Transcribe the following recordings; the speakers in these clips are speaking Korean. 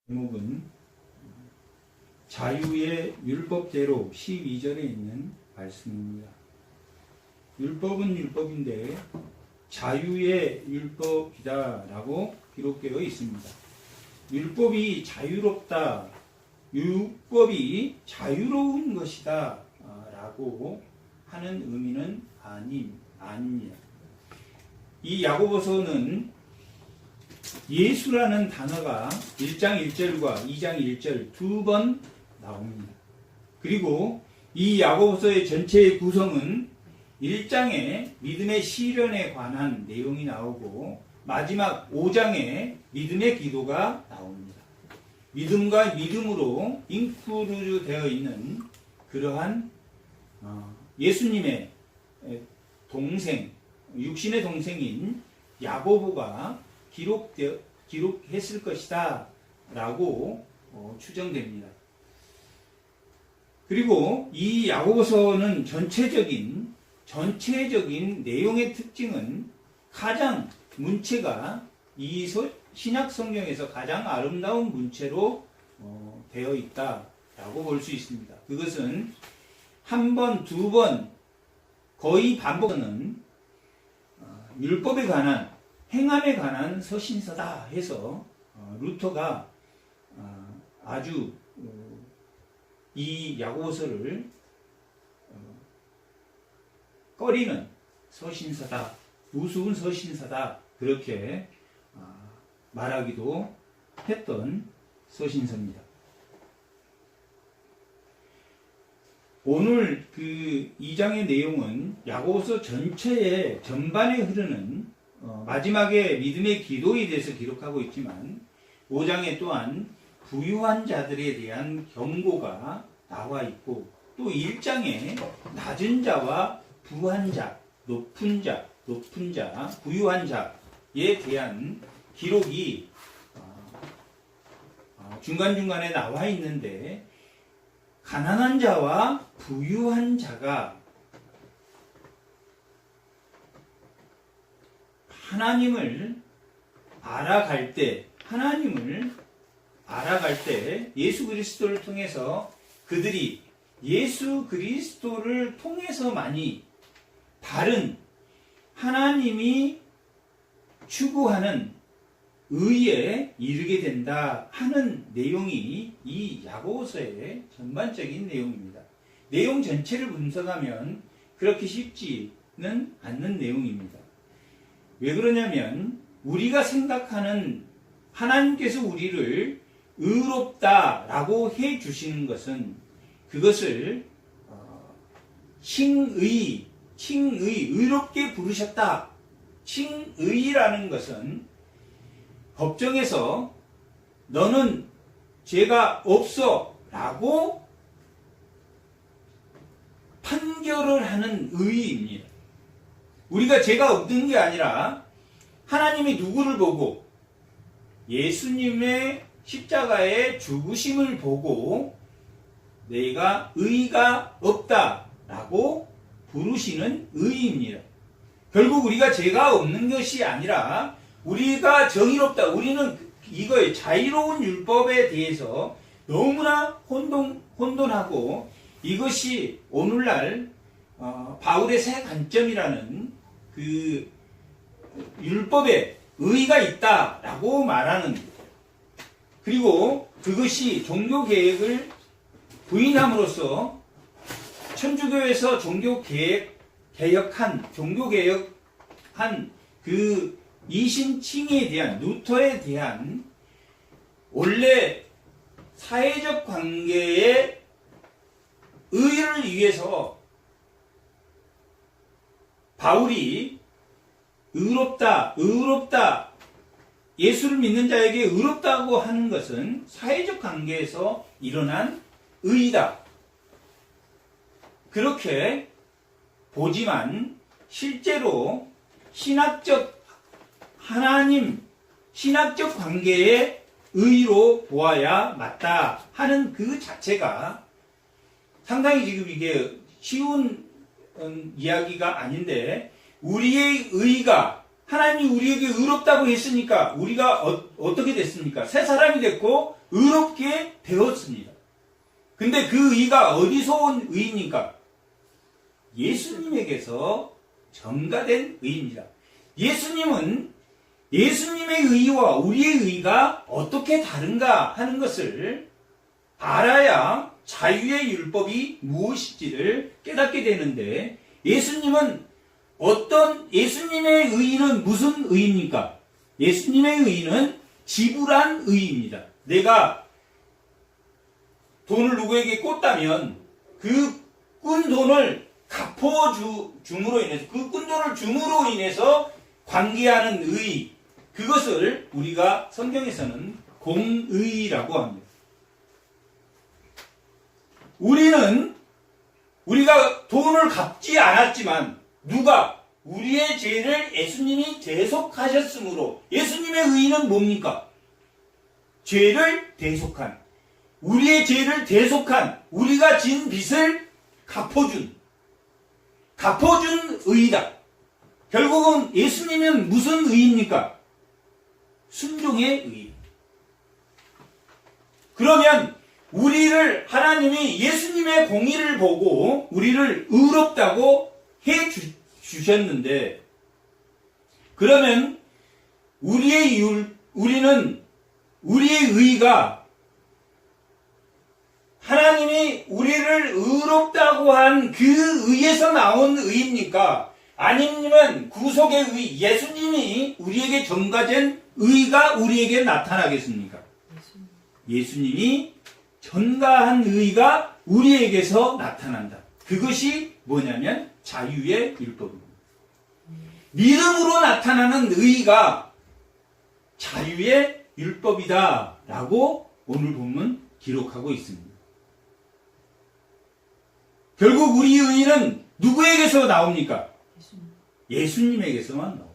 제목은 자유의 율법대로 12절에 있는 말씀입니다. 율법은 율법인데 자유의 율법이다 라고 기록되어 있습니다. 율법이 자유롭다, 율법이 자유로운 것이다 라고 하는 의미는 아닙니다. 이 야고보서는 예수라는 단어가 1장 1절과 2장 1절 두 번 나옵니다. 그리고 이 야고보서의 전체의 구성은 1장에 믿음의 시련에 관한 내용이 나오고 마지막 5장에 믿음의 기도가 나옵니다. 믿음과 믿음으로 잉크루즈 되어 있는 그러한 예수님의 동생, 육신의 동생인 야고보가 기록했을 것이다 라고 추정됩니다. 그리고 이 야고보서는 전체적인 내용의 특징은 가장 문체가 이 신약 성경에서 가장 아름다운 문체로 되어 있다라고 볼 수 있습니다. 그것은 한 번, 두 번 거의 반복하는 율법에 관한 행함에 관한 서신서다 해서 루터가 아주 이 야고보서를 꺼리는 서신서다, 우스운 서신서다 그렇게 말하기도 했던 서신서입니다. 오늘 그 2장의 내용은 야고보서 전체의 전반에 흐르는 마지막에 믿음의 기도에 대해서 기록하고 있지만 5장에 또한 부유한 자들에 대한 경고가 나와 있고 또 1장에 낮은 자와 부한 자, 높은 자, 부유한 자에 대한 기록이 중간중간에 나와 있는데 가난한 자와 부유한 자가 하나님을 알아갈 때 예수 그리스도를 통해서 그들이 예수 그리스도를 통해서만이 바른 하나님이 추구하는 의에 이르게 된다 하는 내용이 이 야고보서의 전반적인 내용입니다. 내용 전체를 분석하면 그렇게 쉽지는 않는 내용입니다. 왜 그러냐면 우리가 생각하는 하나님께서 우리를 의롭다라고 해 주시는 것은 그것을 의롭게 부르셨다. 칭의라는 것은 법정에서 너는 죄가 없어 라고 판결을 하는 의의입니다. 우리가 죄가 없는 게 아니라 하나님이 누구를 보고 예수님의 십자가의 죽으심을 보고 내가 의가 없다라고 부르시는 의의입니다. 결국 우리가 죄가 없는 것이 아니라 우리가 정의롭다. 우리는 이거의 자유로운 율법에 대해서 너무나 혼돈하고 이것이 오늘날 바울의 새 관점이라는 그 율법에 의의가 있다라고 말하는 그리고 그것이 종교개혁을 부인함으로써 천주교에서 종교개혁한 그 이신칭에 대한 루터에 대한 원래 사회적 관계의 의를 위해서 바울이 의롭다 예수를 믿는 자에게 의롭다고 하는 것은 사회적 관계에서 일어난 의이다. 그렇게 보지만 실제로 신학적 관계의 의로 보아야 맞다 하는 그 자체가 상당히 지금 이게 쉬운 이야기가 아닌데 우리의 의가 하나님이 우리에게 의롭다고 했으니까 우리가 어떻게 됐습니까? 새 사람이 됐고 의롭게 되었습니다. 근데 그 의가 어디서 온 의입니까? 예수님에게서 전가된 의입니다. 예수님은 예수님의 의와 우리의 의가 어떻게 다른가 하는 것을 알아야 자유의 율법이 무엇인지를 깨닫게 되는데, 예수님의 의는 무슨 의입니까? 예수님의 의는 지불한 의입니다. 내가 돈을 누구에게 꽂다면 그 꾼 돈을 갚아줌으로 인해서, 그 꾼 돈을 줌으로 인해서 관계하는 의, 그것을 우리가 성경에서는 공의라고 합니다. 우리가 돈을 갚지 않았지만 우리의 죄를 예수님이 대속하셨으므로, 예수님의 의는 뭡니까? 죄를 대속한, 우리의 죄를 대속한, 우리가 진 빚을 갚아준 의이다. 결국은 예수님은 무슨 의입니까? 순종의 의. 그러면 하나님이 예수님의 공의를 보고 우리를 의롭다고 해 주셨는데, 그러면 우리의 의가 하나님이 우리를 의롭다고 한 그 의에서 나온 의입니까? 아니면 구속의 의, 예수님이 우리에게 전가된 의가 우리에게 나타나겠습니까? 예수님이 전가한 의가 우리에게서 나타난다. 그것이 뭐냐면 자유의 율법입니다. 믿음으로 나타나는 의가 자유의 율법이다 라고 오늘 본문 기록하고 있습니다. 결국 우리 의는 누구에게서 나옵니까? 예수님에게서만 나옵니다.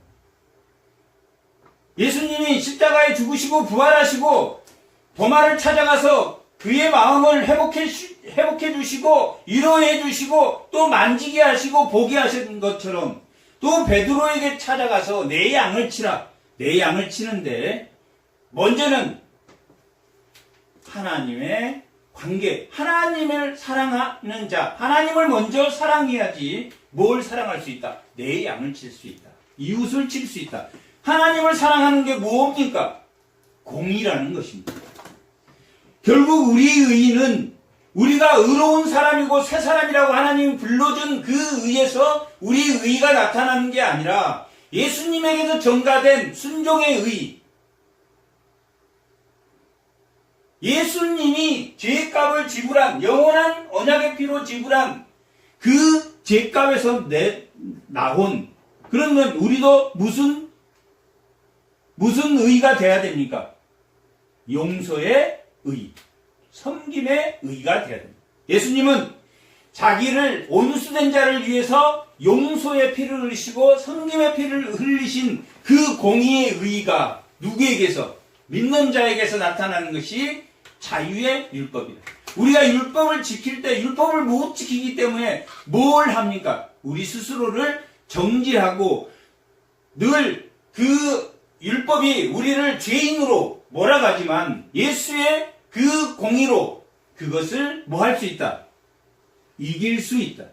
예수님이 십자가에 죽으시고 부활하시고 도마를 찾아가서 그의 마음을 회복해 주시고 위로해 주시고 또 만지게 하시고 보게 하신 것처럼, 또 베드로에게 찾아가서 내 양을 치라, 내 양을 치는데 먼저는 하나님의 관계, 하나님을 사랑하는 자, 하나님을 먼저 사랑해야지 뭘 사랑할 수 있다? 내 양을 칠 수 있다. 이웃을 칠 수 있다. 하나님을 사랑하는 게 뭡니까? 공의라는 것입니다. 결국 우리의 의는 우리가 의로운 사람이고 새 사람이라고 하나님이 불러준 그 의에서 우리의 의가 나타나는 게 아니라 예수님에게서 전가된 순종의 의, 예수님이 죄값을 지불한, 영원한 언약의 피로 지불한 그 죄값에서 나온, 그러면 우리도 무슨 의가 돼야 됩니까? 용서의 의, 섬김의 의가 돼야 됩니다. 예수님은 자기를 온수된 자를 위해서 용서의 피를 흘리시고 섬김의 피를 흘리신 그 공의의 의가 누구에게서? 믿는 자에게서 나타나는 것이 자유의 율법이다. 우리가 율법을 지킬 때 율법을 못 지키기 때문에 뭘 합니까? 우리 스스로를 정죄하고 늘 그 율법이 우리를 죄인으로 몰아가지만 예수의 그 공의로 그것을 뭐 할 수 있다? 이길 수 있다.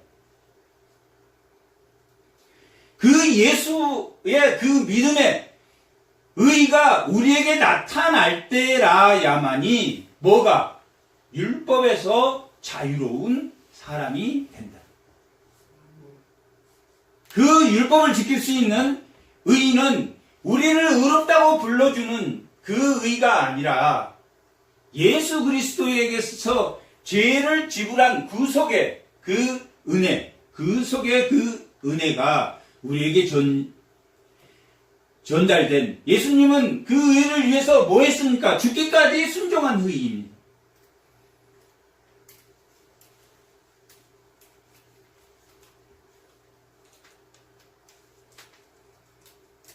그 예수의 그 믿음의 의가 우리에게 나타날 때라야만이 뭐가? 율법에서 자유로운 사람이 된다. 그 율법을 지킬 수 있는 의는 우리를 의롭다고 불러주는 그 의가 아니라 예수 그리스도에게서 죄를 지불한 구속의 그 은혜, 구속의 그 은혜가 우리에게 전달된, 예수님은 그 의를 위해서 뭐 했습니까? 죽기까지 순종한 의입니다.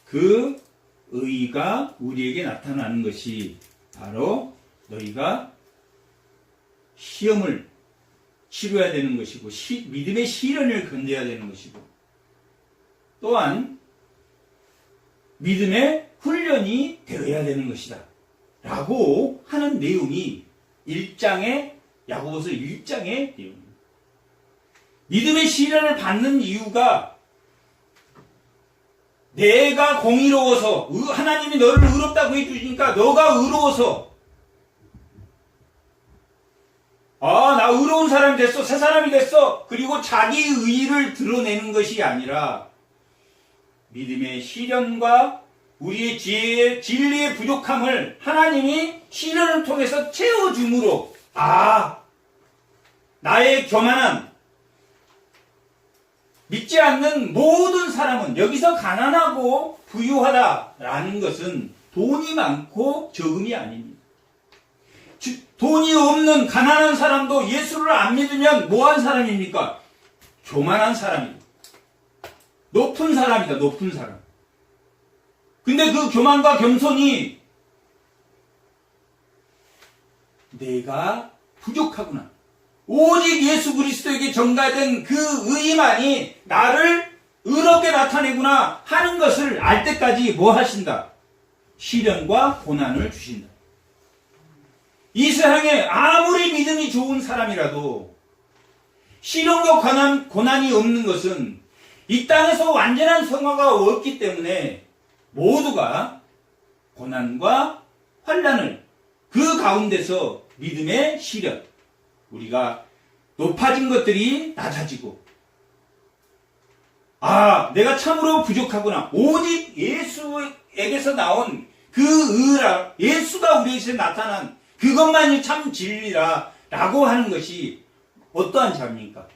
그 의가 우리에게 나타나는 것이 바로 너희가 시험을 치러야 되는 것이고 믿음의 시련을 견뎌야 되는 것이고 또한 믿음의 훈련이 되어야 되는 것이다. 라고 하는 내용이 야고보서 1장의 내용입니다. 믿음의 시련을 받는 이유가 내가 공의로워서, 하나님이 너를 의롭다고 해주시니까 너가 의로워서, 나 의로운 사람이 됐어, 새 사람이 됐어, 그리고 자기 의의를 드러내는 것이 아니라 믿음의 시련과 우리의 진리의 부족함을 하나님이 시련을 통해서 채워줌으로, 나의 교만한, 믿지 않는 모든 사람은, 여기서 가난하고 부유하다라는 것은 돈이 많고 적음이 아닙니다. 돈이 없는 가난한 사람도 예수를 안 믿으면 뭐한 사람입니까? 교만한 사람입니다. 높은 사람이다, 높은 사람. 근데 그 교만과 겸손이 내가 부족하구나, 오직 예수 그리스도에게 전가된 그 의만이 나를 의롭게 나타내구나 하는 것을 알 때까지 뭐 하신다? 시련과 고난을 주신다. 이 세상에 아무리 믿음이 좋은 사람이라도 시련과 고난이 없는 것은 이 땅에서 완전한 성화가 없기 때문에 모두가 고난과 환난을, 그 가운데서 믿음의 시련, 우리가 높아진 것들이 낮아지고, 내가 참으로 부족하구나, 오직 예수에게서 나온 그 의라, 예수가 우리에게서 나타난 그것만이 참 진리라 라고 하는 것이 어떠한 자입니까?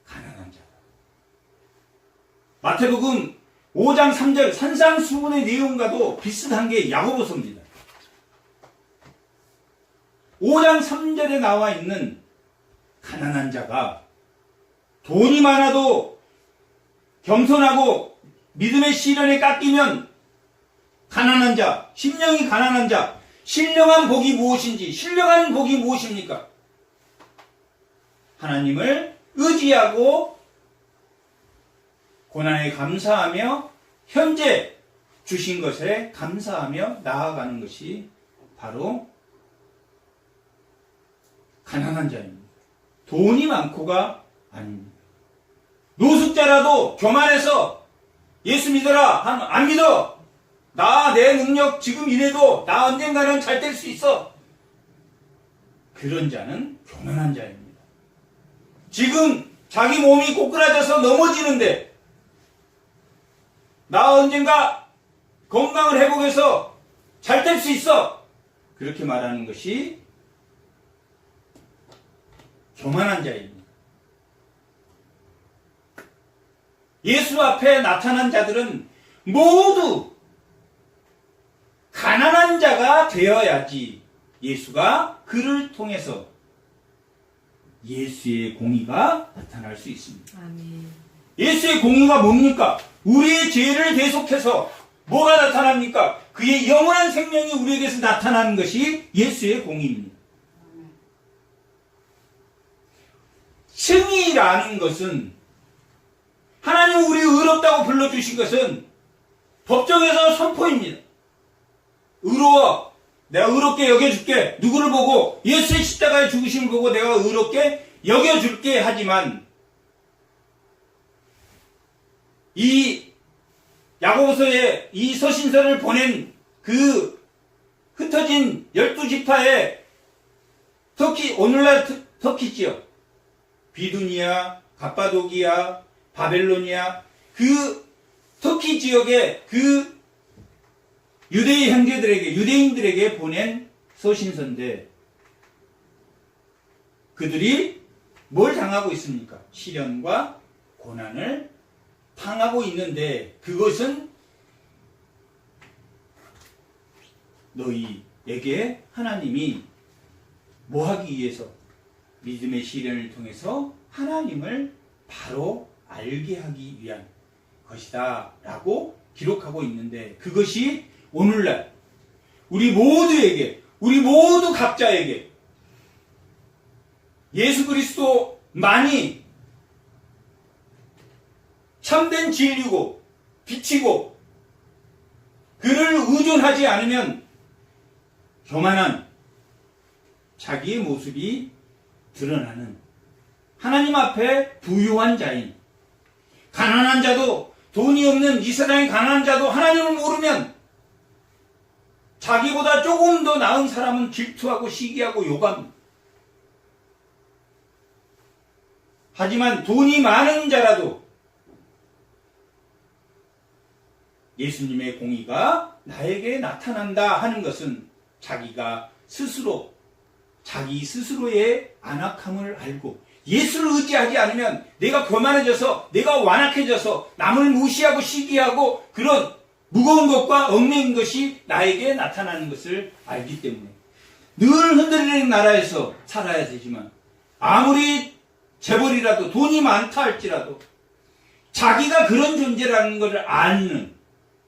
가난한 자다. 마태복음 5장 3절 산상수훈의 내용과도 비슷한 게 야고보서입니다. 5장 3절에 나와 있는 가난한 자가 돈이 많아도 겸손하고 믿음의 시련에 깎이면 가난한 자, 심령이 가난한 자, 신령한 복이 무엇인지, 신령한 복이 무엇입니까? 하나님을 의지하고 고난에 감사하며 현재 주신 것에 감사하며 나아가는 것이 바로 가난한 자입니다. 돈이 많고가 아닙니다. 노숙자라도 교만해서 예수 믿어라 하면 안 믿어. 내 능력 지금 이래도 나 언젠가는 잘 될 수 있어. 그런 자는 교만한 자입니다. 지금 자기 몸이 꼬꾸라져서 넘어지는데 나 언젠가 건강을 회복해서 잘 될 수 있어. 그렇게 말하는 것이 교만한 자입니다. 예수 앞에 나타난 자들은 모두 가난한 자가 되어야지 예수가 그를 통해서 예수의 공의가 나타날 수 있습니다. 아멘. 예수의 공의가 뭡니까? 우리의 죄를 대속해서 뭐가 나타납니까? 그의 영원한 생명이 우리에게서 나타나는 것이 예수의 공의입니다. 승의라는 것은, 하나님 우리 의롭다고 불러주신 것은 법정에서 선포입니다. 의로워, 내가 의롭게 여겨줄게. 누구를 보고? 예수의 십자가의 죽으심을 보고 내가 의롭게 여겨줄게. 하지만 이 야고보서에 이 서신서를 보낸 그 흩어진 12지파의 터키, 오늘날 터키지요. 비두니아, 갑바도기아, 바벨로니아, 그 터키 지역의 그 유대의 형제들에게, 유대인들에게 보낸 서신서인데, 그들이 뭘 당하고 있습니까? 시련과 고난을 당하고 있는데, 그것은 너희에게 하나님이 뭐 하기 위해서? 믿음의 시련을 통해서 하나님을 바로 알게 하기 위한 것이다 라고 기록하고 있는데, 그것이 오늘날 우리 모두에게, 우리 모두 각자에게 예수 그리스도만이 참된 진리고 빛이고, 그를 의존하지 않으면 교만한 자기의 모습이 드러나는 하나님 앞에 부유한 자인, 가난한 자도, 돈이 없는 이 세상의 가난한 자도 하나님을 모르면 자기보다 조금 더 나은 사람은 질투하고 시기하고 욕합니다. 하지만 돈이 많은 자라도 예수님의 공의가 나에게 나타난다 하는 것은 자기가 스스로, 자기 스스로의 안악함을 알고 예수를 의지하지 않으면 내가 교만해져서, 내가 완악해져서 남을 무시하고 시기하고 그런 무거운 것과 얽매인 것이 나에게 나타나는 것을 알기 때문에 늘 흔들리는 나라에서 살아야 되지만 아무리 재벌이라도 돈이 많다 할지라도 자기가 그런 존재라는 것을 아는,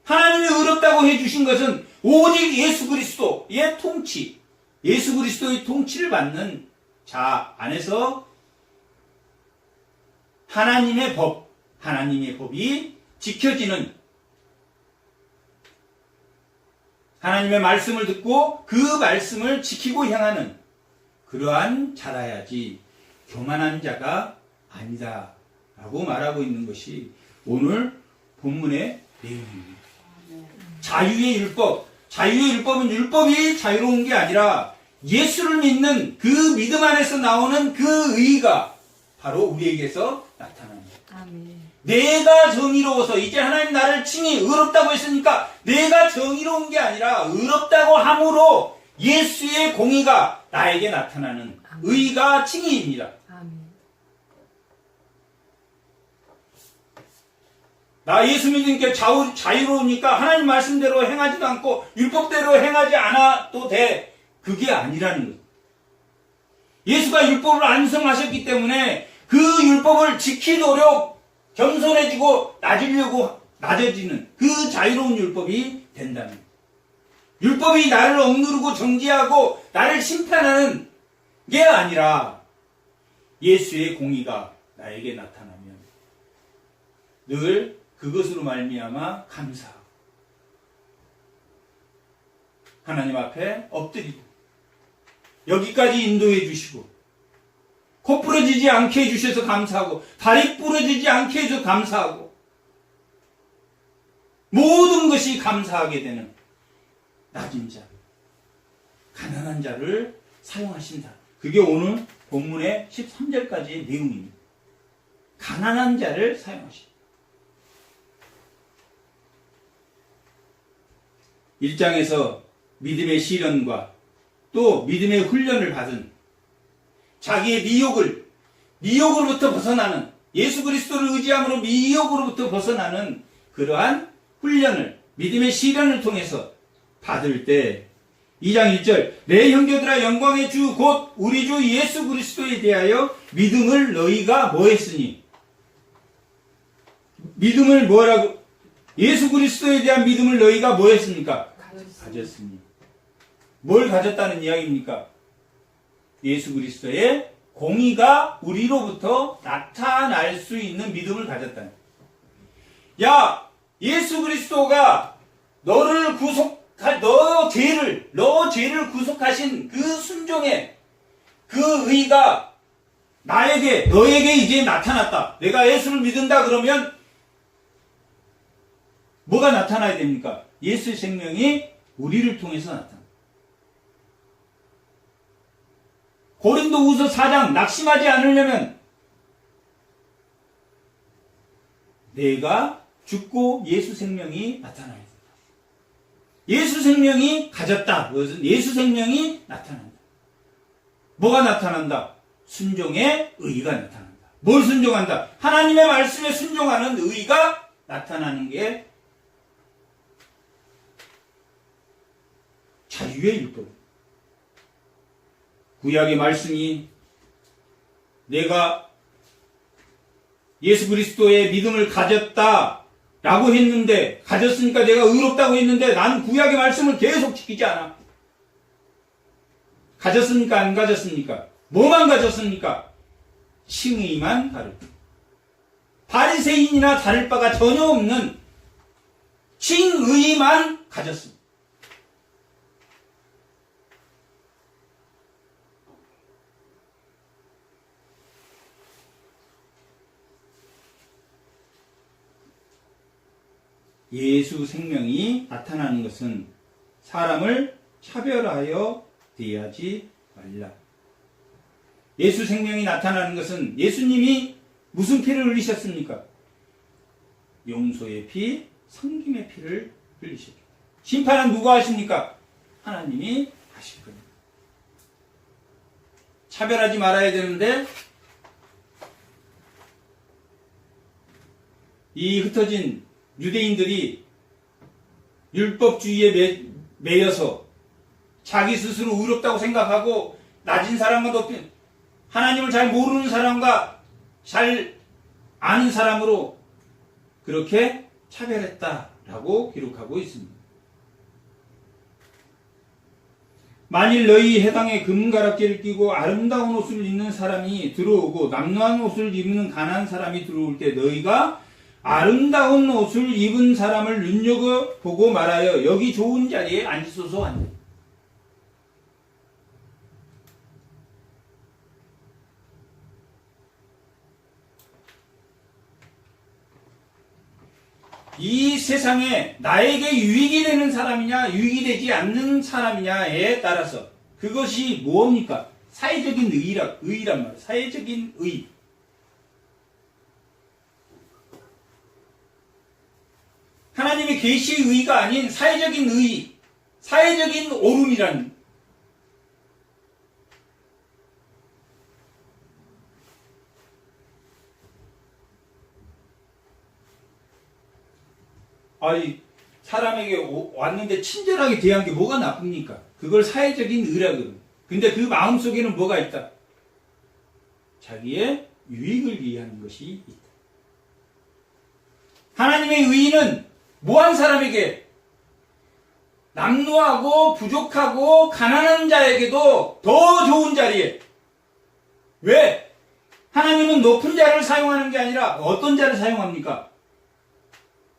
하나님이 의롭다고 해주신 것은 오직 예수 그리스도의 통치, 예수 그리스도의 통치를 받는 자 안에서 하나님의 법, 하나님의 법이 지켜지는, 하나님의 말씀을 듣고 그 말씀을 지키고 향하는 그러한 자라야지 교만한 자가 아니다 라고 말하고 있는 것이 오늘 본문의 내용입니다. 자유의 율법, 자유의 율법은 율법이 자유로운 게 아니라 예수를 믿는 그 믿음 안에서 나오는 그 의가 바로 우리에게서 나타납니다. 아멘. 내가 정의로워서 이제 하나님 나를 칭히 의롭다고 했으니까 내가 정의로운 게 아니라 의롭다고 함으로 예수의 공의가 나에게 나타나는 의가 칭의입니다. 아멘. 나 예수 믿으니까 자유로우니까 하나님 말씀대로 행하지도 않고 율법대로 행하지 않아도 돼. 그게 아니라는 거예요. 예수가 율법을 완성하셨기 때문에 그 율법을 지키도록 겸손해지고 낮으려고 낮아지는 그 자유로운 율법이 된다는 거예요. 율법이 나를 억누르고 정죄하고 나를 심판하는 게 아니라 예수의 공의가 나에게 나타나면 늘 그것으로 말미암아 감사하고 하나님 앞에 엎드리고 여기까지 인도해 주시고 코 부러지지 않게 해주셔서 감사하고 다리 부러지지 않게 해줘서 감사하고 모든 것이 감사하게 되는 낮은 자, 가난한 자를 사용하신다. 그게 오늘 본문의 13절까지의 내용입니다. 가난한 자를 사용하신다. 1장에서 믿음의 시련과 또 믿음의 훈련을 받은 자기의 미혹으로부터 벗어나는, 예수 그리스도를 의지함으로 미혹으로부터 벗어나는 그러한 훈련을, 믿음의 시련을 통해서 받을 때 2장 1절 내 형제들아 영광의 주 곧 우리 주 예수 그리스도에 대하여 믿음을 너희가 뭐했으니, 믿음을 뭐라고, 예수 그리스도에 대한 믿음을 너희가 뭐했습니까? 가졌으니. 뭘 가졌다는 이야기입니까? 예수 그리스도의 공의가 우리로부터 나타날 수 있는 믿음을 가졌다는. 야, 예수 그리스도가 너 죄를 구속하신 그 순종의 그 의가 너에게 이제 나타났다. 내가 예수를 믿는다 그러면 뭐가 나타나야 됩니까? 예수의 생명이 우리를 통해서 나타납니다. 고린도후서 4장 낙심하지 않으려면 내가 죽고 예수 생명이 나타나야 된다. 예수 생명이 가졌다. 그것은 예수 생명이 나타난다. 뭐가 나타난다? 순종의 의가 나타난다. 뭘 순종한다? 하나님의 말씀에 순종하는 의가 나타나는 게 자유의 율법. 구약의 말씀이 내가 예수 그리스도의 믿음을 가졌다라고 했는데, 가졌으니까 내가 의롭다고 했는데 나는 구약의 말씀을 계속 지키지 않아. 가졌습니까? 안 가졌습니까? 뭐만 가졌습니까? 칭의만 다르고 바리새인이나 다를 바가 전혀 없는 칭의만 가졌습니다. 예수 생명이 나타나는 것은 사람을 차별하여 대하지 말라. 예수 생명이 나타나는 것은 예수님이 무슨 피를 흘리셨습니까? 용서의 피, 섬김의 피를 흘리셨기 때문에. 심판은 누가 하십니까? 하나님이 하실 겁니다. 차별하지 말아야 되는데 이 흩어진 유대인들이 율법주의에 매여서 자기 스스로 의롭다고 생각하고 낮은 사람과 높은 하나님을 잘 모르는 사람과 잘 아는 사람으로 그렇게 차별했다라고 기록하고 있습니다. 만일 너희 해당에 금가락지를 끼고 아름다운 옷을 입는 사람이 들어오고 남루한 옷을 입는 가난한 사람이 들어올 때 너희가 아름다운 옷을 입은 사람을 눈여겨보고 말하여 여기 좋은 자리에 앉으소서 한다. 이 세상에 나에게 유익이 되는 사람이냐 유익이 되지 않는 사람이냐에 따라서 그것이 뭡니까? 사회적인 의란 말이에요. 사회적인 의. 하나님의 계시의 의가 아닌 사회적인 의, 사회적인 옳음이란. 아니, 사람에게 왔는데 친절하게 대한 게 뭐가 나쁩니까? 그걸 사회적인 의라거든. 근데 그 마음속에는 뭐가 있다? 자기의 유익을 위한 것이 있다. 하나님의 의는 뭐한 사람에게 남루하고 부족하고 가난한 자에게도 더 좋은 자리에. 왜? 하나님은 높은 자를 사용하는 게 아니라 어떤 자를 사용합니까?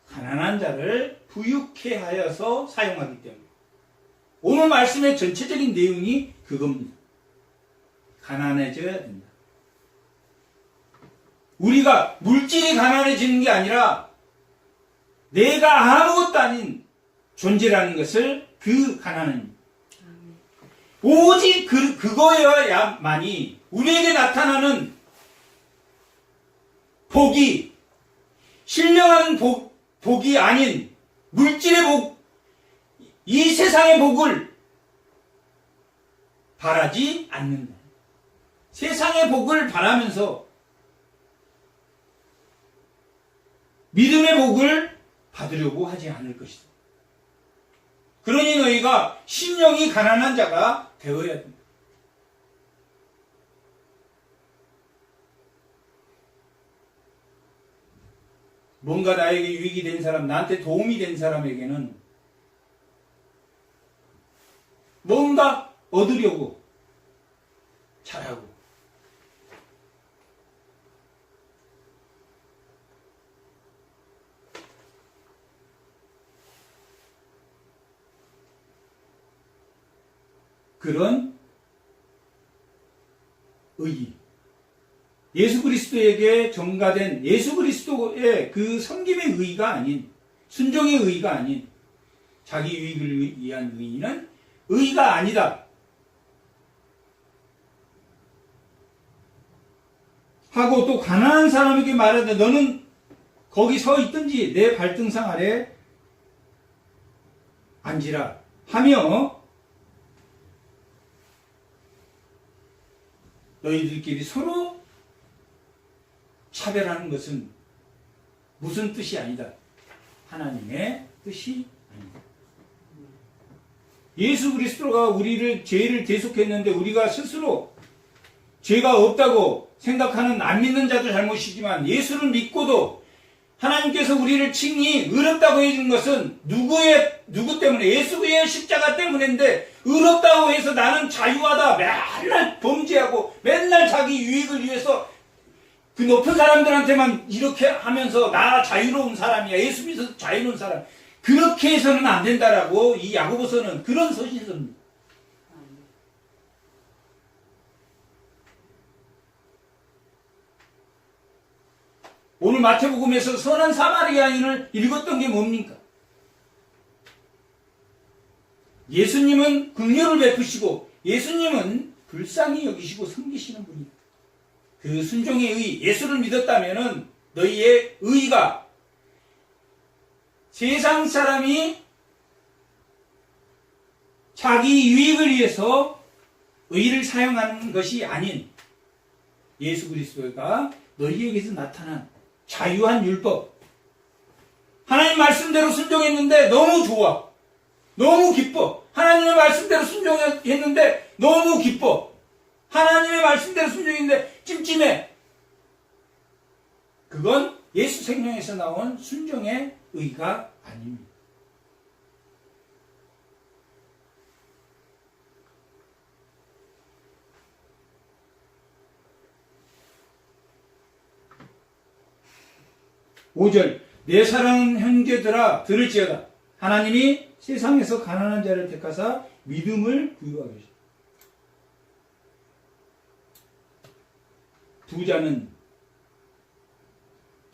가난한 자를 부유케 하여서 사용하기 때문에. 오늘 말씀의 전체적인 내용이 그겁니다. 가난해져야 된다. 우리가 물질이 가난해지는 게 아니라 내가 아무것도 아닌 존재라는 것을 그 가난은 오직 그거여야만이 우리에게 나타나는 복이 신령한 복이 아닌 물질의 복, 이 세상의 복을 바라지 않는다. 세상의 복을 바라면서 믿음의 복을 받으려고 하지 않을 것이다. 그러니 너희가 심령이 가난한 자가 되어야 된다. 뭔가 나에게 유익이 된 사람, 나한테 도움이 된 사람에게는 뭔가 얻으려고 잘하고, 그런 의, 예수 그리스도에게 전가된 예수 그리스도의 그 섬김의 의가 아닌, 순종의 의가 아닌 자기 유익을 위한 의는 의가 아니다 하고, 또 가난한 사람에게 말하되 너는 거기 서 있든지 내 발등상 아래 앉으라 하며 너희들끼리 서로 차별하는 것은 무슨 뜻이 아니다. 하나님의 뜻이 아니다. 예수 그리스도가 우리를 죄를 대속했는데 우리가 스스로 죄가 없다고 생각하는 안 믿는 자도 잘못이지만 예수를 믿고도 하나님께서 우리를 칭히 의롭다고 해준 것은 누구 때문에? 예수의 십자가 때문인데, 의롭다고 해서 나는 자유하다 맨날 범죄하고 맨날 자기 유익을 위해서 그 높은 사람들한테만 이렇게 하면서 나 자유로운 사람이야, 예수 믿어서 자유로운 사람, 그렇게 해서는 안 된다라고 이 야고보서는 그런 서신서입니다. 오늘 마태복음에서 선한 사마리아인을 읽었던 게 뭡니까? 예수님은 긍휼을 베푸시고 예수님은 불쌍히 여기시고 섬기시는 분이다. 그 순종의 의, 예수를 믿었다면은 너희의 의가 세상 사람이 자기 유익을 위해서 의를 사용하는 것이 아닌 예수 그리스도가 너희에게서 나타난 자유한 율법, 하나님 말씀대로 순종했는데 너무 좋아, 너무 기뻐. 하나님의 말씀대로 순종했는데 너무 기뻐. 하나님의 말씀대로 순종했는데 찜찜해. 그건 예수 생명에서 나온 순종의 의가 아닙니다. 오절 내 사랑하는 형제들아 들을지어다. 하나님이 세상에서 가난한 자를 택하사 믿음을 부여하게 하셨다. 부자는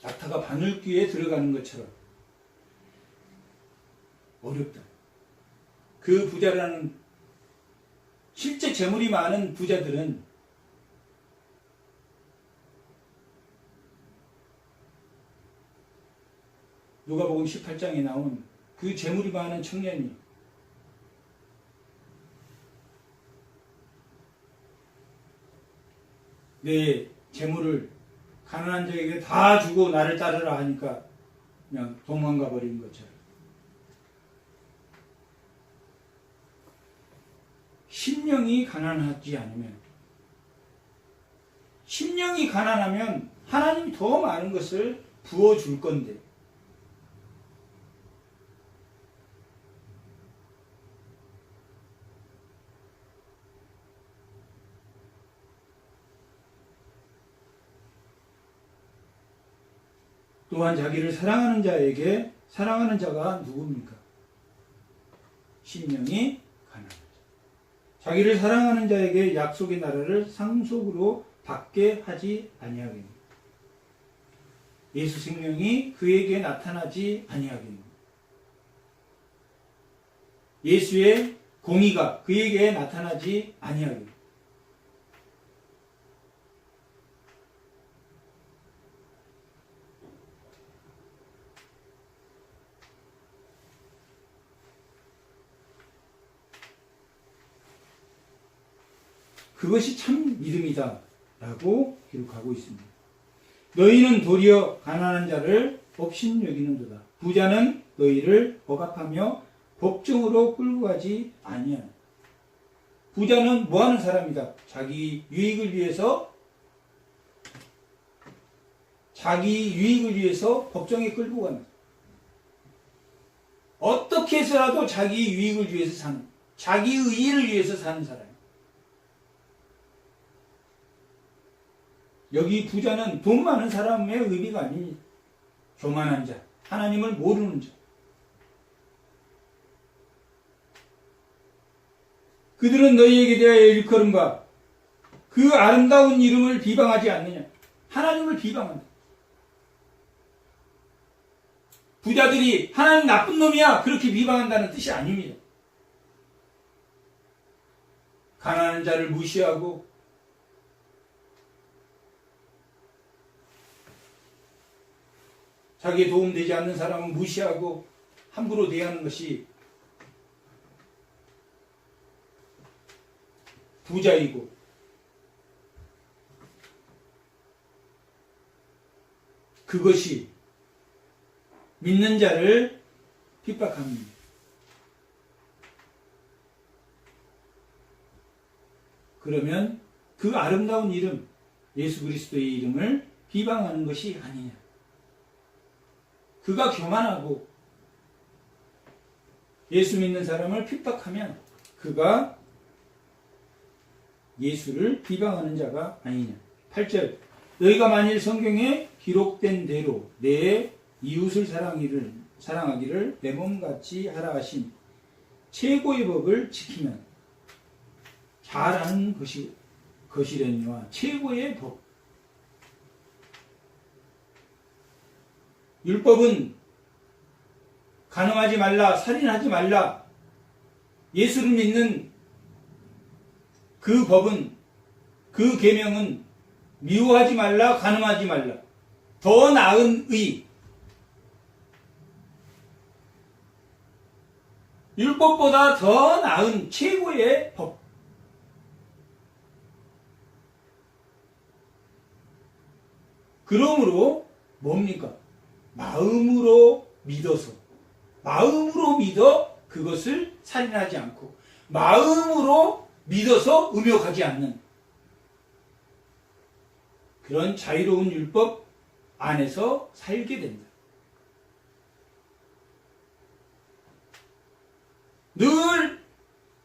낙타가 바늘귀에 들어가는 것처럼 어렵다. 그 부자라는 실제 재물이 많은 부자들은 누가복음 18장에 나온 그 재물이 많은 청년이 내 재물을 가난한 자에게 다 주고 나를 따르라 하니까 그냥 도망가 버린 것처럼 심령이 가난하지 않으면, 심령이 가난하면 하나님이 더 많은 것을 부어줄 건데 또한 자기를 사랑하는 자에게 사랑하는 자가 누굽니까? 심령이 가난한 자. 자기를 사랑하는 자에게 약속의 나라를 상속으로 받게 하지 아니하겠느냐. 예수 생명이 그에게 나타나지 아니하겠느냐. 예수의 공의가 그에게 나타나지 아니하겠느냐. 그것이 참 믿음이다 라고 기록하고 있습니다. 너희는 도리어 가난한 자를 업신여기는도다. 부자는 너희를 억압하며 법정으로 끌고 가지 아니하나. 부자는 뭐하는 사람이다? 자기 유익을 위해서 법정에 끌고 간다. 어떻게 해서라도 자기 유익을 위해서 사는, 자기 의의를 위해서 사는 사람. 여기 부자는 돈 많은 사람의 의미가 아닙니다. 교만한 자, 하나님을 모르는 자. 그들은 너희에게 대하여 일컬음과 그 아름다운 이름을 비방하지 않느냐. 하나님을 비방한다. 부자들이 하나님 나쁜 놈이야 그렇게 비방한다는 뜻이 아닙니다. 가난한 자를 무시하고 자기에 도움되지 않는 사람은 무시하고 함부로 대하는 것이 부자이고, 그것이 믿는 자를 핍박합니다. 그러면 그 아름다운 이름, 예수 그리스도의 이름을 비방하는 것이 아니냐. 그가 교만하고 예수 믿는 사람을 핍박하면 그가 예수를 비방하는 자가 아니냐. 8절 너희가 만일 성경에 기록된 대로 내 이웃을 사랑하기를 내 몸같이 하라 하신 최고의 법을 지키면 잘하는 것이려니와. 최고의 법, 율법은 간음하지 말라, 살인하지 말라, 예수를 믿는 그 법은, 그 계명은 미워하지 말라, 간음하지 말라. 더 나은 의. 율법보다 더 나은 최고의 법. 그러므로 뭡니까? 마음으로 믿어서, 마음으로 믿어 그것을 살인하지 않고, 마음으로 믿어서 음욕하지 않는 그런 자유로운 율법 안에서 살게 된다. 늘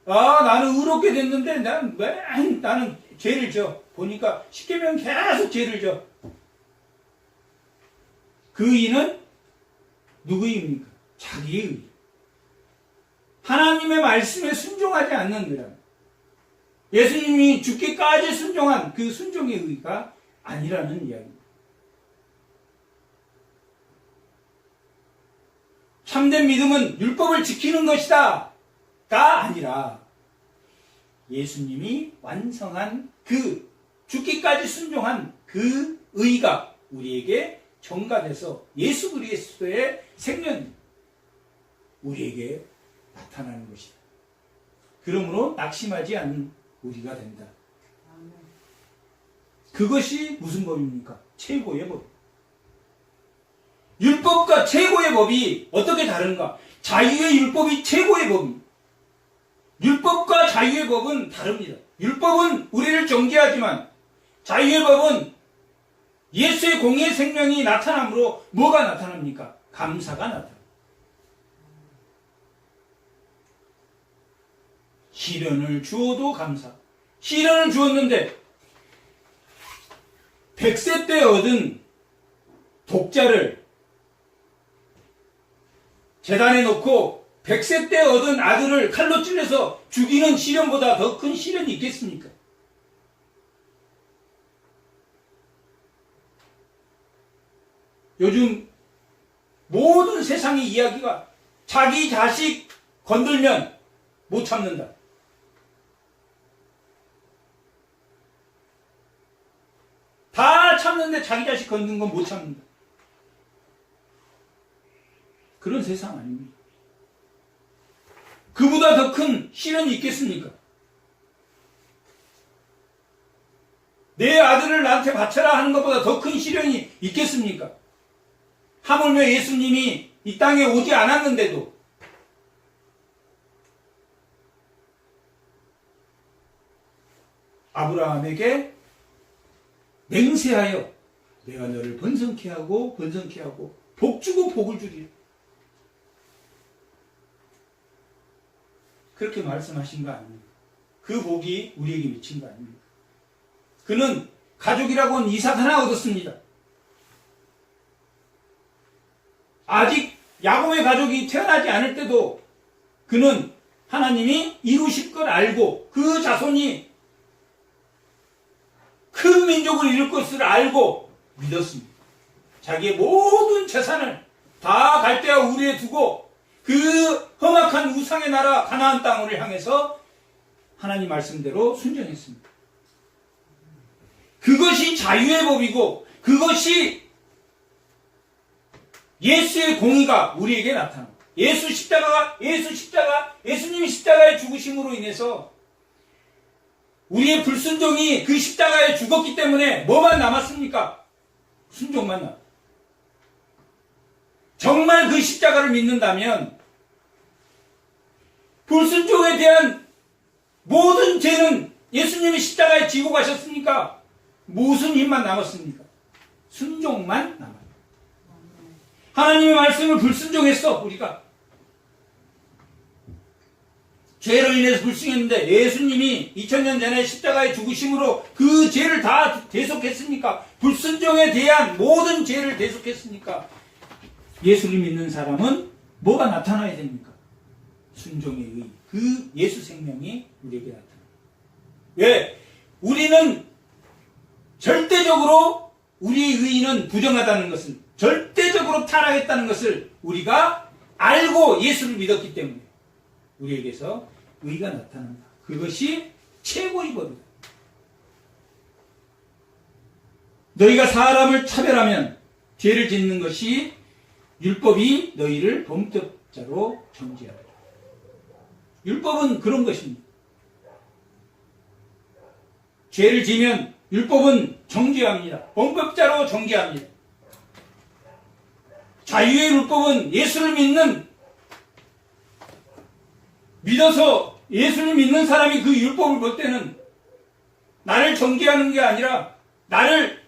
나는 의롭게 됐는데 나는 죄를 져. 보니까 십계명 계속 죄를 져. 그 의는 누구의 의입니까? 자기의 의. 하나님의 말씀에 순종하지 않는 거야. 예수님이 죽기까지 순종한 그 순종의 의가 아니라는 이야기입니다. 참된 믿음은 율법을 지키는 것이다 가 아니라 예수님이 완성한 그 죽기까지 순종한 그 의가 우리에게 전가돼서 예수 그리스도의 생명이 우리에게 나타나는 것이다. 그러므로 낙심하지 않는 우리가 된다. 그것이 무슨 법입니까? 최고의 법. 율법과 최고의 법이 어떻게 다른가? 자유의 율법이 최고의 법입니다. 율법과 자유의 법은 다릅니다. 율법은 우리를 정죄하지만 자유의 법은 예수의 공의의 생명이 나타남으로 뭐가 나타납니까? 감사가 나타납니다. 시련을 주어도 감사. 시련을 주었는데 100세 때 얻은 독자를 제단에 놓고 100세 때 얻은 아들을 칼로 찔러서 죽이는 시련보다 더 큰 시련이 있겠습니까? 요즘 모든 세상의 이야기가 자기 자식 건들면 못 참는다. 다 참는데 자기 자식 건드는 건 못 참는다. 그런 세상 아닙니다. 그보다 더 큰 시련이 있겠습니까? 내 아들을 나한테 바쳐라 하는 것보다 더 큰 시련이 있겠습니까? 하물며 예수님이 이 땅에 오지 않았는데도 아브라함에게 맹세하여 내가 너를 번성케 하고 복 주고 복을 주리라. 그렇게 말씀하신 거 아닙니까? 그 복이 우리에게 미친 거 아닙니까? 그는 가족이라고는 이삭 하나 얻었습니다. 아직 야곱의 가족이 태어나지 않을 때도 그는 하나님이 이루실 걸 알고 그 자손이 큰 민족을 이룰 것을 알고 믿었습니다. 자기의 모든 재산을 다 갈대아 우리에 두고 그 험악한 우상의 나라 가나안 땅을 향해서 하나님 말씀대로 순종했습니다. 그것이 자유의 법이고 그것이 예수의 공의가 우리에게 나타납니다. 예수님이 십자가의 죽으심으로 인해서 우리의 불순종이 그 십자가에 죽었기 때문에 뭐만 남았습니까? 순종만 남았습니다. 정말 그 십자가를 믿는다면 불순종에 대한 모든 죄는 예수님이 십자가에 지고 가셨으니까 무슨 힘만 남았습니까? 순종만 남았습니다. 하나님의 말씀을 불순종했어 우리가. 죄로 인해서 불순했는데 예수님이 2000년 전에 십자가에 죽으심으로 그 죄를 다 대속했으니까 불순종에 대한 모든 죄를 대속했으니까 예수를 믿는 사람은 뭐가 나타나야 됩니까? 순종의 의. 그 예수 생명이 우리에게 나타납니다. 왜? 우리는 절대적으로 우리의 의의는 부정하다는 것을, 절대적으로 타락했다는 것을 우리가 알고 예수를 믿었기 때문에 우리에게서 의가 나타난다. 그것이 최고의 법이다. 너희가 사람을 차별하면 죄를 짓는 것이 율법이 너희를 범법자로 정죄하리라. 율법은 그런 것입니다. 죄를 지면 율법은 정죄합니다. 범법자로 정죄합니다. 자유의 율법은 예수를 믿어서 예수를 믿는 사람이 그 율법을 볼 때는 나를 정죄하는 게 아니라 나를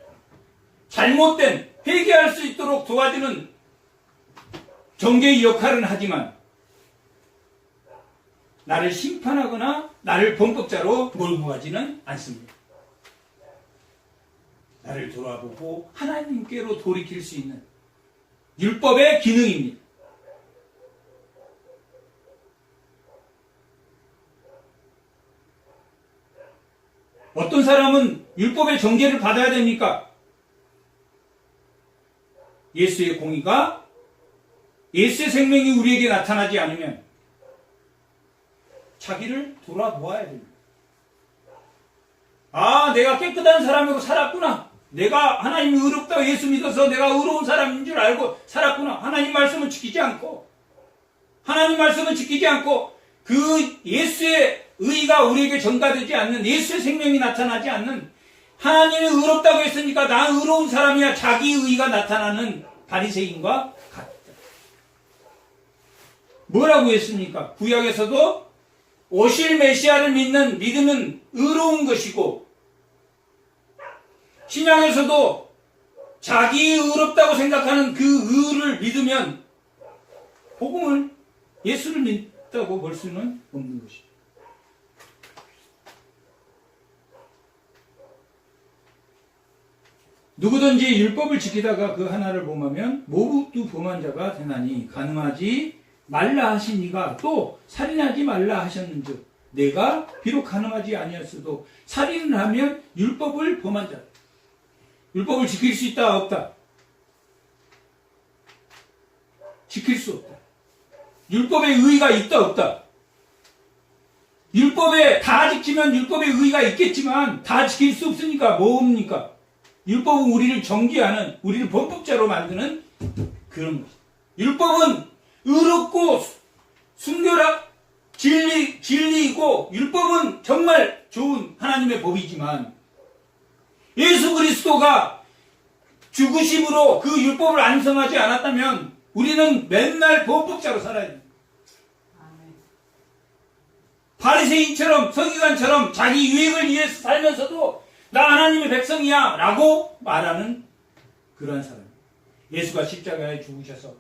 잘못된 회개할 수 있도록 도와주는 정죄의 역할은 하지만 나를 심판하거나 나를 범법자로 몰고 가지는 않습니다. 나를 돌아보고 하나님께로 돌이킬 수 있는 율법의 기능입니다. 어떤 사람은 율법의 정죄를 받아야 됩니까? 예수의 공의가 예수의 생명이 우리에게 나타나지 않으면 자기를 돌아보아야 됩니다. 아, 내가 깨끗한 사람으로 살았구나. 내가 하나님이 의롭다고 예수 믿어서 내가 의로운 사람인 줄 알고 살았구나. 하나님 말씀을 지키지 않고 그 예수의 의가 우리에게 전가되지 않는, 예수의 생명이 나타나지 않는, 하나님이 의롭다고 했으니까 나 의로운 사람이야, 자기 의가 나타나는 바리새인과 같다. 뭐라고 했습니까? 구약에서도 오실 메시아를 믿음은 의로운 것이고, 신약에서도 자기 의롭다고 생각하는 그 의를 믿으면 복음을, 예수를 믿다고 볼 수는 없는 것이죠. 누구든지 율법을 지키다가 그 하나를 범하면 모두 범한 자가 되나니 간음하지 말라 하신 이가 또 살인하지 말라 하셨는즉 내가 비록 간음하지 아니었어도 살인을 하면 율법을 범한 자. 율법을 지킬 수 있다 없다? 지킬 수 없다. 율법의 의의가 있다 없다? 율법에 다 지키면 율법의 의의가 있겠지만 다 지킬 수 없으니까 뭡니까? 율법은 우리를 정죄하는, 우리를 범법자로 만드는 그런 것이다. 율법은 의롭고 순결한 진리이고 율법은 정말 좋은 하나님의 법이지만 예수 그리스도가 죽으심으로 그 율법을 안성하지 않았다면 우리는 맨날 범법자로 살아야 됩니다. 바리새인처럼 서기관처럼 자기 유익을 위해서 살면서도 나 하나님의 백성이야 라고 말하는 그러한 사람. 예수가 십자가에 죽으셔서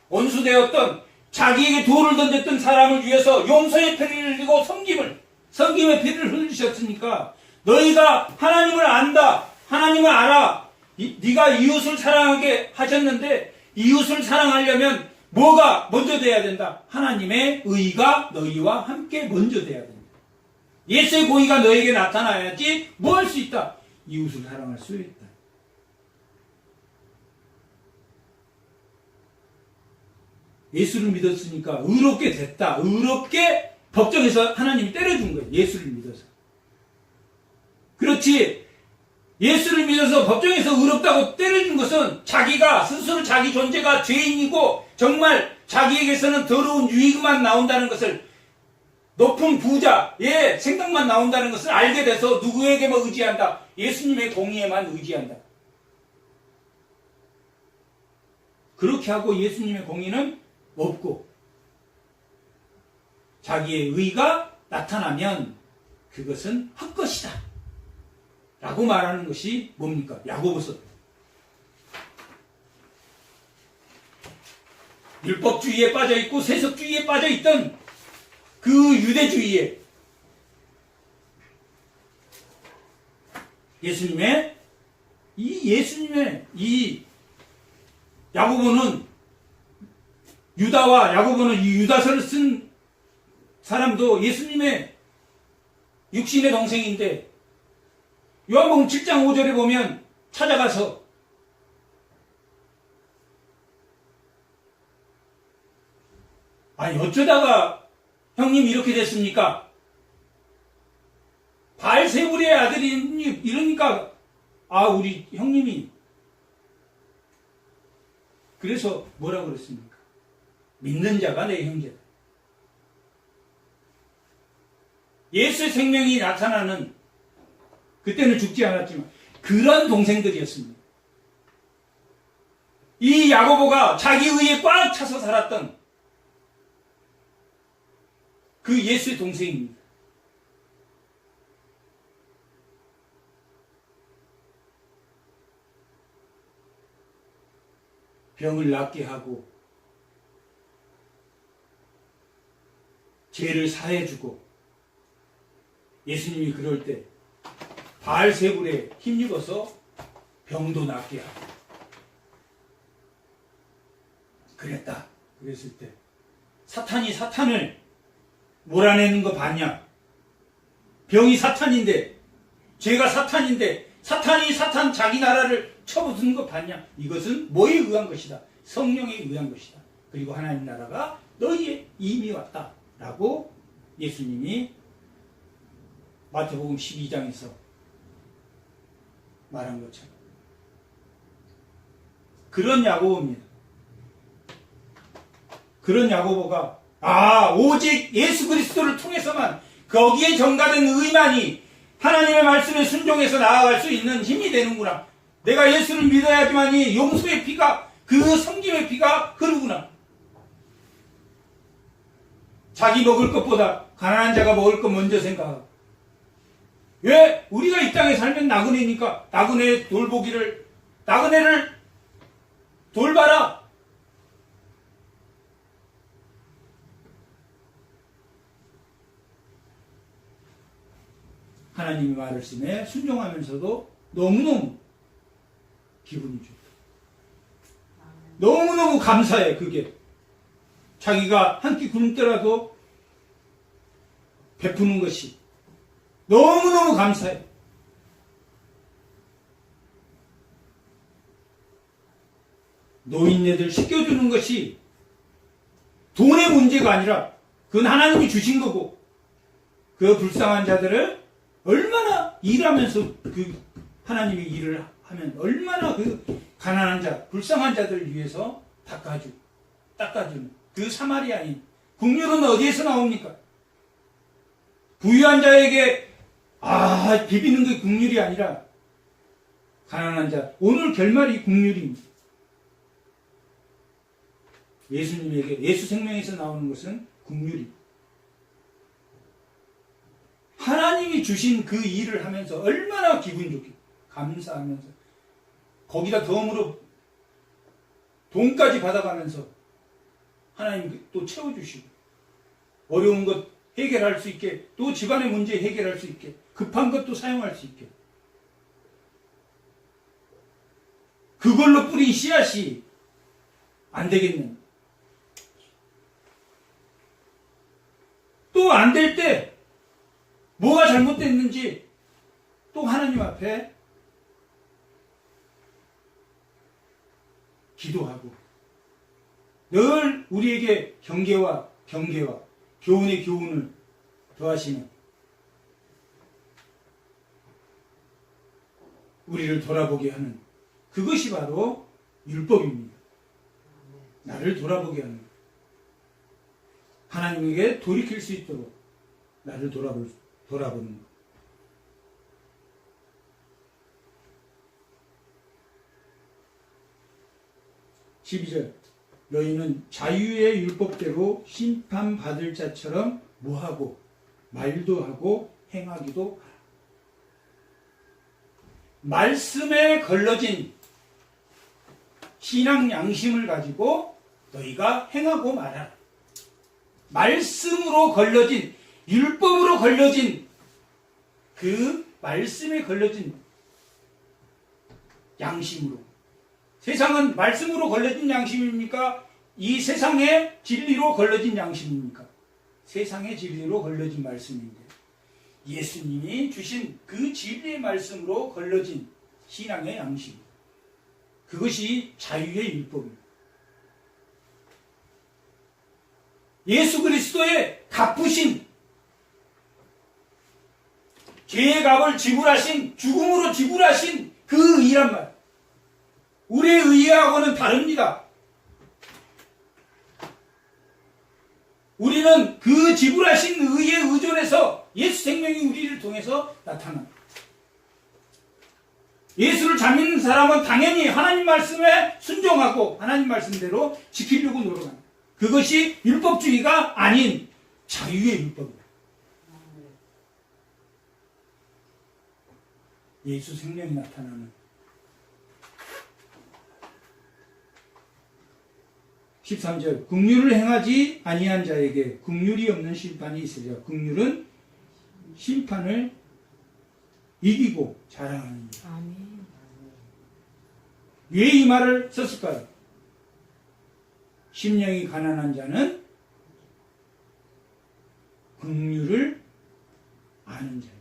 원수되었던, 자기에게 돌을 던졌던 사람을 위해서 용서의 피를 흘리고 섬김의 피를 흘리셨으니까 너희가 하나님을 안다, 하나님을 알아, 네가 이웃을 사랑하게 하셨는데 이웃을 사랑하려면 뭐가 먼저 돼야 된다? 하나님의 의가 너희와 함께 먼저 돼야 된다. 예수의 공의가 너에게 나타나야지 뭐 할 수 있다? 이웃을 사랑할 수 있다. 예수를 믿었으니까 의롭게 됐다. 의롭게 법정에서 하나님이 때려준 거예요. 예수를 믿어서. 그렇지. 예수를 믿어서 법정에서 의롭다고 때려준 것은 자기가 스스로 자기 존재가 죄인이고 정말 자기에게서는 더러운 유익만 나온다는 것을, 높은 부자의 생각만 나온다는 것을 알게 돼서 누구에게만 의지한다? 예수님의 공의에만 의지한다. 그렇게 하고 예수님의 공의는 없고 자기의 의가 나타나면 그것은 헛것이다 라고 말하는 것이 뭡니까? 야고보서. 율법주의에 빠져있고 세속주의에 빠져있던 그 유대주의에 예수님의 이 야고보는 야고보는 이 유다서를 쓴 사람도 예수님의 육신의 동생인데 요한복음 7장 5절에 보면 찾아가서 아니 어쩌다가 형님 이렇게 됐습니까? 바알세불의 아들이 이러니까 우리 형님이 그래서 뭐라고 그랬습니까? 믿는 자가 내 형제다. 예수의 생명이 나타나는 그때는 죽지 않았지만 그런 동생들이었습니다. 이 야고보가 자기 의에 꽉 차서 살았던 그 예수의 동생입니다. 병을 낫게 하고 죄를 사해주고 예수님이 그럴 때 바알세불에 힘입어서 병도 낫게 하고 그랬다. 그랬을 때 사탄이 사탄을 몰아내는 거 봤냐? 병이 사탄인데 죄가 사탄인데 사탄이 사탄 자기 나라를 쳐부수는 거 봤냐? 이것은 뭐에 의한 것이다? 성령에 의한 것이다. 그리고 하나님 나라가 너희에 이미 왔다. 라고 예수님이 마태복음 12장에서 말한 것처럼 그런 야고보입니다. 그런 야고보가 오직 예수 그리스도를 통해서만 거기에 전가된 의만이 하나님의 말씀에 순종해서 나아갈 수 있는 힘이 되는구나. 내가 예수를 믿어야지만이 용서의 피가 그 섬김의 피가 흐르구나. 자기 먹을 것보다 가난한 자가 먹을 것 먼저 생각하고 왜? 우리가 이 땅에 살면 나그네니까 나그네 나그네를 돌봐라. 하나님의 말씀에 순종하면서도 너무너무 기분이 좋다. 너무너무 감사해. 그게 자기가 한 끼 굶을 때라도 베푸는 것이 너무너무 감사해. 노인네들 씻겨주는 것이 돈의 문제가 아니라 그건 하나님이 주신 거고 그 불쌍한 자들을 얼마나 일하면서 그 하나님이 일을 하면 얼마나 그 가난한 자, 불쌍한 자들을 위해서 닦아주는 그 사마리아인 국률은 어디에서 나옵니까? 부유한 자에게 비비는 게 국률이 아니라 가난한 자, 오늘 결말이 국률입니다. 예수님에게 예수 생명에서 나오는 것은 국률입니다. 하나님이 주신 그 일을 하면서 얼마나 기분 좋게 감사하면서 거기다 덤으로 돈까지 받아가면서 하나님 또 채워주시고 어려운 것 해결할 수 있게 또 집안의 문제 해결할 수 있게 급한 것도 사용할 수 있게 그걸로 뿌린 씨앗이 안 되겠네. 또 안 될 때 뭐가 잘못됐는지 또 하나님 앞에 기도하고 늘 우리에게 경계와 교훈의 교훈을 더하시는 우리를 돌아보게 하는 그것이 바로 율법입니다. 나를 돌아보게 하는 하나님에게 돌이킬 수 있도록 나를 돌아보는 것. 12절 너희는 자유의 율법대로 심판받을 자처럼 뭐하고 말도 하고 행하기도 하라. 말씀에 걸러진 신앙 양심을 가지고 너희가 행하고 말하라. 말씀으로 걸러진 율법으로 걸러진 그 말씀에 걸러진 양심으로 세상은 말씀으로 걸러진 양심입니까? 이 세상의 진리로 걸러진 양심입니까? 세상의 진리로 걸러진 말씀인데 예수님이 주신 그 진리의 말씀으로 걸러진 신앙의 양심 그것이 자유의 율법입니다. 예수 그리스도의 갚으신 죄의 값을 지불하신, 죽음으로 지불하신 그 의란 말. 우리의 의하고는 다릅니다. 우리는 그 지불하신 의에 의존해서 예수 생명이 우리를 통해서 나타납니다. 예수를 잘 믿는 사람은 당연히 하나님 말씀에 순종하고 하나님 말씀대로 지키려고 노력합니다. 그것이 율법주의가 아닌 자유의 율법입니다. 예수 생명이 나타나는 13절 긍휼을 행하지 아니한 자에게 긍휼이 없는 심판이 있으리라. 긍휼은 심판을 이기고 자랑하는 것. 아멘. 왜 이 말을 썼을까요? 심령이 가난한 자는 긍휼을 아는 자예요.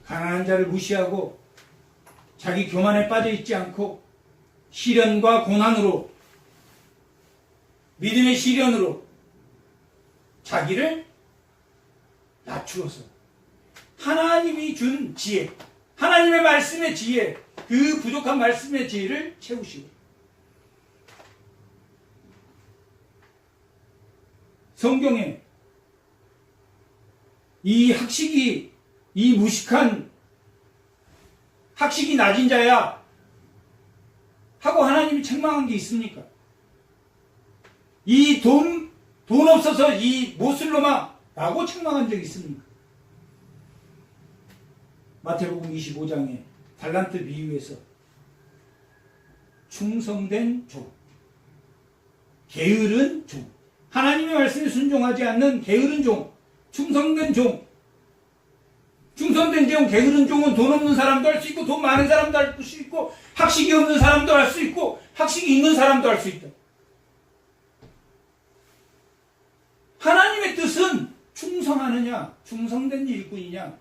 가난한 자를 무시하고 자기 교만에 빠져 있지 않고 시련과 고난으로 믿음의 시련으로 자기를 낮추어서 하나님이 준 지혜, 하나님의 말씀의 지혜, 그 부족한 말씀의 지혜를 채우시고 성경에 이 학식이 이 무식한 학식이 낮은 자야 하고 하나님이 책망한 게 있습니까? 이 돈 없어서 이 못슬로마 라고 책망한 적이 있습니까? 마태복음 25장에 달란트 비유에서 충성된 종, 게으른 종, 하나님의 말씀에 순종하지 않는 게으른 종, 충성된 종, 충성된 종, 게으른 종은 돈 없는 사람도 할 수 있고 돈 많은 사람도 할 수 있고 학식이 없는 사람도 할 수 있고 학식이 있는 사람도 할 수 있다. 하나님의 뜻은 충성하느냐, 충성된 일꾼이냐,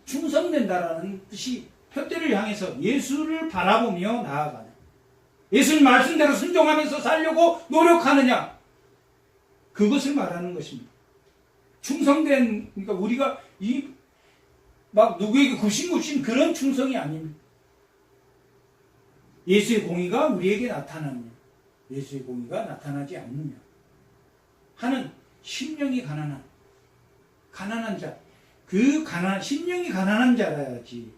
충성된다라는 뜻이 표대를 향해서 예수를 바라보며 나아가는, 예수님 말씀대로 순종하면서 살려고 노력하느냐, 그것을 말하는 것입니다. 충성된, 그러니까 우리가 막 누구에게 굽신굽신 그런 충성이 아닙니다. 예수의 공의가 우리에게 나타나느냐, 예수의 공의가 나타나지 않느냐 하는 심령이 가난한 자, 심령이 가난한 자라야지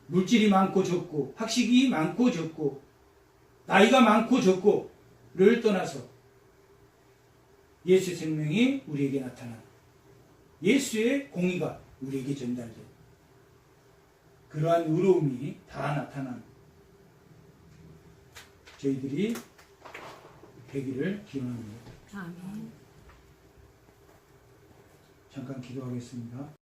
물질이 많고 적고 학식이 많고 적고 나이가 많고 적고를 떠나서 예수의 생명이 우리에게 나타나 예수의 공의가 우리에게 전달돼요. 그러한 의로움이 다 나타난 저희들이 되기를 기원합니다. 아멘. 잠깐 기도하겠습니다.